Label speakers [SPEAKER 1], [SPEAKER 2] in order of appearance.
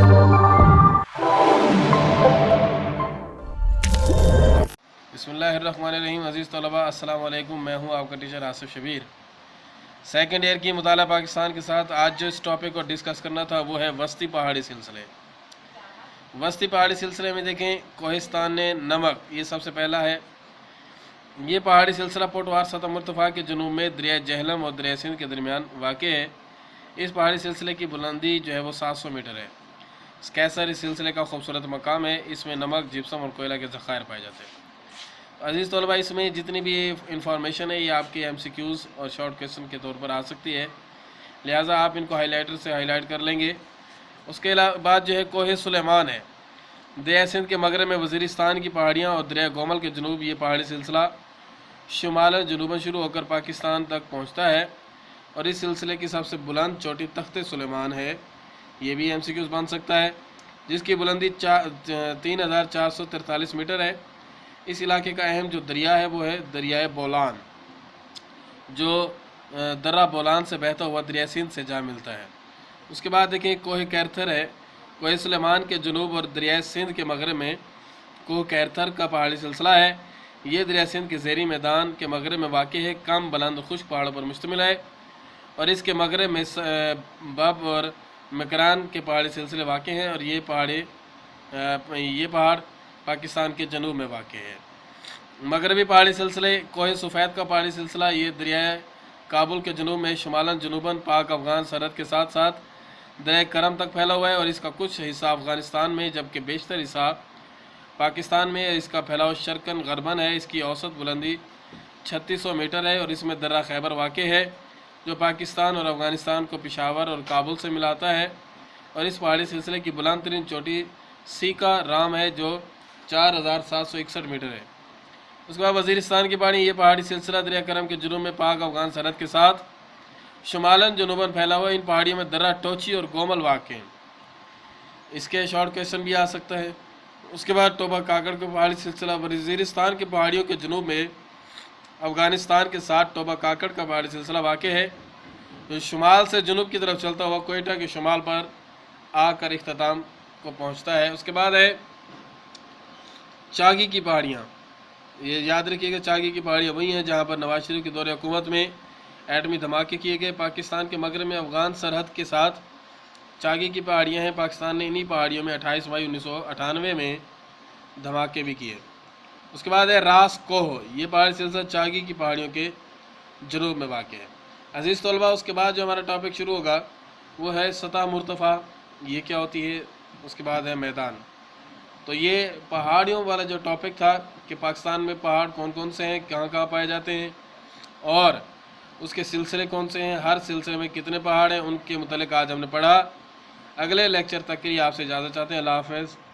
[SPEAKER 1] बिस्मिल्लाहिर्रहमानिर्रहीम। अज़ीज़ तलबा, अस्सलाम वालेकुम। मैं हूं आपका teacher Asif Shabir. Second year की मुताला पाकिस्तान के साथ आज जो इस टॉपिक को डिस्कस करना था वो है वस्ती पहाड़ी सिलसिले। वस्ती पहाड़ी सिलसिले में देखें, कोहिस्तान ने नमक ये सबसे पहला है। ये पहाड़ी सिलसिला पोटवार सतह मुर्तफ़ा के जुनूब में दरिया जहलम और दरिया सिंध के दरमियान वाक़े है। इस पहाड़ी सिलसिले की बुलंदी जो है वो 700 मीटर है। स्कैसर इस सिलसिले का खूबसूरत मकाम है। इसमें नमक, जिप्सम और कोयला के ज़खायर पाए जाते हैं। अजीज़ तलबा, इसमें जितनी भी इंफॉर्मेशन है ये आपके MCQs और शॉर्ट क्वेश्चन के तौर पर आ सकती है, लिहाजा आप इनको हाईलाइटर से हाईलाइट कर लेंगे। उसके बाद जो है कोहे सुलेमान है। दरिया सिंध के मगरब में वज़ीरिस्तान की पहाड़ियाँ और दरिया गोमल के जनूब ये पहाड़ी सिलसिला शुमालन जनूबन शुरू होकर पाकिस्तान तक पहुँचता है और इस सिलसिले की सबसे बुलंद चोटी तख्ते सुलेमान है। ये भी MCQs बन सकता है, जिसकी बुलंदी 3443 मीटर है। इस इलाके का अहम जो दरिया है वो है दरियाए बोलान, जो दर्रा बोलान से बहता हुआ दरिया सिंध से जा मिलता है। उसके बाद देखें कोह कैरथर है। कोह सुलेमान के जनूब और दरिया सिंध के मगरब में कोह कैरथर का पहाड़ी सिलसिला है। ये दरिया सिंध के ज़ेरी मैदान के मगरब में वाक़ है। कम बुलंद खुश्क पहाड़ों पर मुश्तमिल है और इसके मगरब में बब और मकरान के पहाड़ी सिलसिले वाक़ हैं और ये पहाड़ पाकिस्तान के जनूब में वाक़ है। मगरबी पहाड़ी सिलसिले कोह सफ़ेद का पहाड़ी सिलसिला ये दरिया काबुल के जनूब में शुमालन जनूबन पाक अफ़गान सरहद के साथ साथ दरिया करम तक फैला हुआ है और इसका कुछ हिस्सा अफ़गानिस्तान में जबकि बेशतर हिस्सा पाकिस्तान में। इसका फैलाव शर्कन गरबन है। इसकी औसत बुलंदी 3600 मीटर है और इसमें दर्रा खैबर वाक़ है जो पाकिस्तान और अफ़गानिस्तान को पेशावर और काबुल से मिलाता है। और इस पहाड़ी सिलसिले की बुलंद तरीन चोटी सीका राम है जो 4761 मीटर है। उसके बाद वज़ीरिस्तान की पहाड़ी ये पहाड़ी सिलसिला दरिया करम के जुनूब में पाक अफ़गान सरहद के साथ शुमालन जनूबन फैला हुआ। इन पहाड़ियों में दर्रा टोची और गोमल वाक़ हैं। इसके शॉर्ट क्वेश्चन भी आ सकता है। उसके बाद टोबा काकड़ का पहाड़ी सिलसिला वज़ीरिस्तान की पहाड़ियों के जुनूब में अफ़गानिस्तान के साथ टोबा काकड़ का पहाड़ी सिलसिला वाक़ है जो शुमाल से जुनूब की तरफ चलता हुआ कोयटा के शुमाल पर आकर इख्तिताम को पहुँचता है। उसके बाद है चागी की पहाड़ियाँ। ये याद रखिएगा, चागी की पहाड़ियाँ वही हैं जहाँ पर नवाज शरीफ के दौरे हुकूमत में एटमी धमाके किए गए। पाकिस्तान के मगरब में अफ़गान सरहद के साथ चागी की पहाड़ियाँ हैं। पाकिस्तान ने इन्हीं पहाड़ियों में 28 मई 1998 में धमाके भी किए। उसके बाद है रास कोह। ये पहाड़ी सिलसिला चागी की पहाड़ियों के जनूब में वाक़ है। अज़ीज़ तलबा, उसके बाद जो हमारा टॉपिक शुरू होगा वो है सतह मुर्तफ़ा। ये क्या होती है? उसके बाद है मैदान। तो ये पहाड़ियों वाला जो टॉपिक था कि पाकिस्तान में पहाड़ कौन कौन से हैं, कहाँ कहाँ पाए जाते हैं और उसके सिलसिले कौन से हैं, हर सिलसिले में कितने पहाड़ हैं, उनके मुतालिक आज हमने पढ़ा। अगले लेक्चर तक के लिए आपसे इजाज़त चाहते हैं। अल्लाह हाफ़िज़।